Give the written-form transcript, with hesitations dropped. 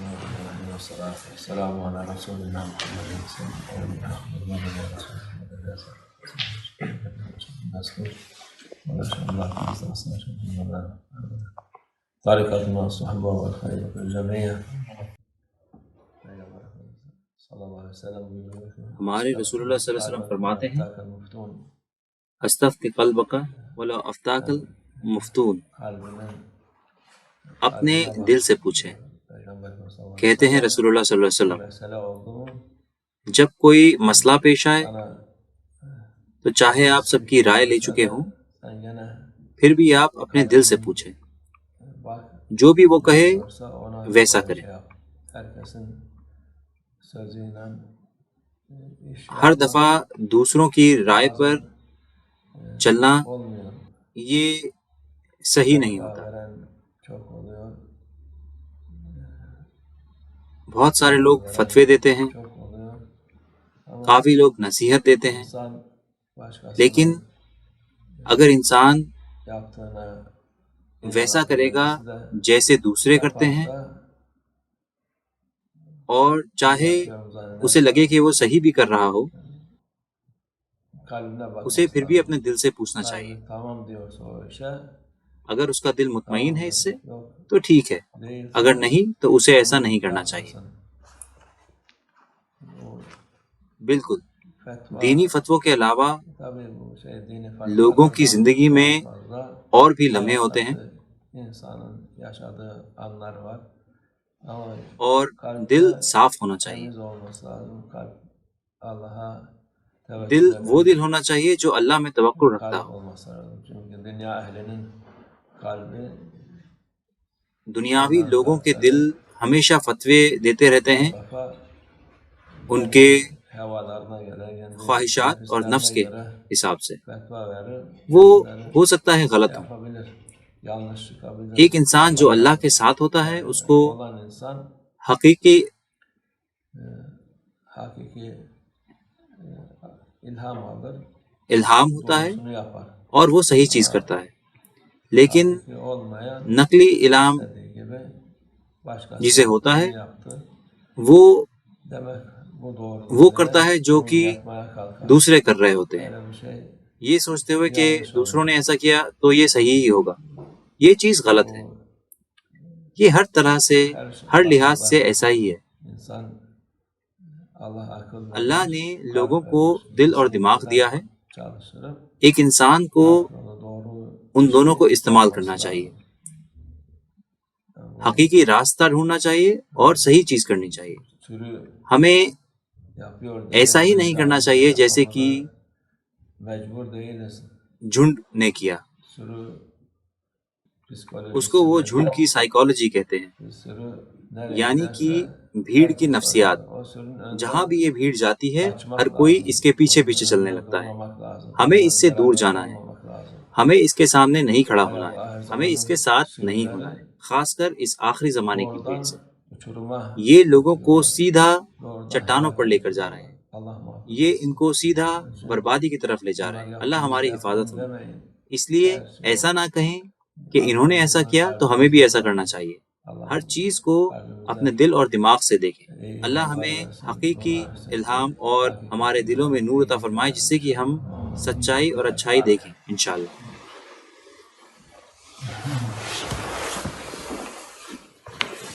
والصلاة والسلام على رسولنا محمد طريقة مع الصحبة والخير في الجميع. ہمارے رسول اللہ صلی اللہ علیہ وسلم فرماتے ہیں استفتی قلبک ولا افتاک المفتون، اپنے دل سے پوچھیں۔ کہتے ہیں رسول اللہ صلی اللہ علیہ وسلم جب کوئی مسئلہ پیش آئے تو چاہے آپ سب کی رائے لے چکے ہوں پھر بھی آپ اپنے دل سے پوچھیں، جو بھی وہ کہے ویسا کریں۔ ہر دفعہ دوسروں کی رائے پر چلنا یہ صحیح نہیں ہوتا۔ بہت سارے لوگ فتوے دیتے ہیں، کافی لوگ نصیحت دیتے ہیں، لیکن اگر انسان ویسا کرے گا جیسے دوسرے کرتے ہیں اور چاہے اسے لگے کہ وہ صحیح بھی کر رہا ہو، اسے پھر بھی اپنے دل سے پوچھنا چاہیے۔ اگر اس کا دل مطمئن ہے اس سے تو ٹھیک ہے، اگر نہیں تو اسے ایسا نہیں کرنا چاہیے۔ بالکل، دینی فتووں کے علاوہ لوگوں کی زندگی میں اور بھی لمحے ہوتے ہیں اور دل صاف ہونا چاہیے۔ دل وہ دل ہونا چاہیے جو اللہ میں توقع رکھتا ہو۔ دنیاوی لوگوں کے دل ہمیشہ فتوے دیتے رہتے ہیں ان کے خواہشات اور نفس کے حساب سے، وہ ہو سکتا ہے غلط ہو۔ ایک انسان جو اللہ کے ساتھ ہوتا ہے اس کو حقیقی الہام ہوتا ہے اور وہ صحیح چیز کرتا ہے، لیکن نقلی الہام جسے ہوتا ہے وہ کرتا ہے جو کہ دوسرے کر رہے ہوتے ہیں، یہ سوچتے ہوئے کہ دوسروں نے ایسا کیا تو یہ صحیح ہی ہوگا۔ یہ چیز غلط ہے، یہ ہر طرح سے ہر لحاظ سے ایسا ہی ہے۔ اللہ نے لوگوں کو دل اور دماغ دیا ہے، ایک انسان کو ان دونوں کو استعمال کرنا چاہیے، حقیقی راستہ ڈھونڈنا چاہیے اور صحیح چیز کرنی چاہیے۔ ہمیں ایسا ہی نہیں کرنا چاہیے جیسے کہ جھنڈ نے کیا، اس کو وہ جھنڈ کی سائیکالوجی کہتے ہیں، یعنی کہ بھیڑ کی نفسیات۔ جہاں بھی یہ بھیڑ جاتی ہے ہر کوئی اس کے پیچھے پیچھے چلنے لگتا ہے۔ ہمیں اس سے دور جانا ہے، ہمیں اس کے سامنے نہیں کھڑا ہونا ہے، ہمیں اس کے ساتھ نہیں ہونا ہے، خاص کر اس آخری زمانے کی بھیڑ سے۔ یہ لوگوں کو سیدھا چٹانوں پر لے کر جا رہے ہیں، یہ ان کو سیدھا بربادی کی طرف لے جا رہے ہیں۔ اللہ ہماری حفاظت ہو۔ اس لیے ایسا نہ کہیں کہ انہوں نے ایسا کیا تو ہمیں بھی ایسا کرنا چاہیے۔ ہر چیز کو اپنے دل اور دماغ سے دیکھیں۔ اللہ ہمیں حقیقی الہام اور ہمارے دلوں میں نور عطا فرمائے جس سے کہ ہم سچائی اور اچھائی دیکھیں انشاءاللہ۔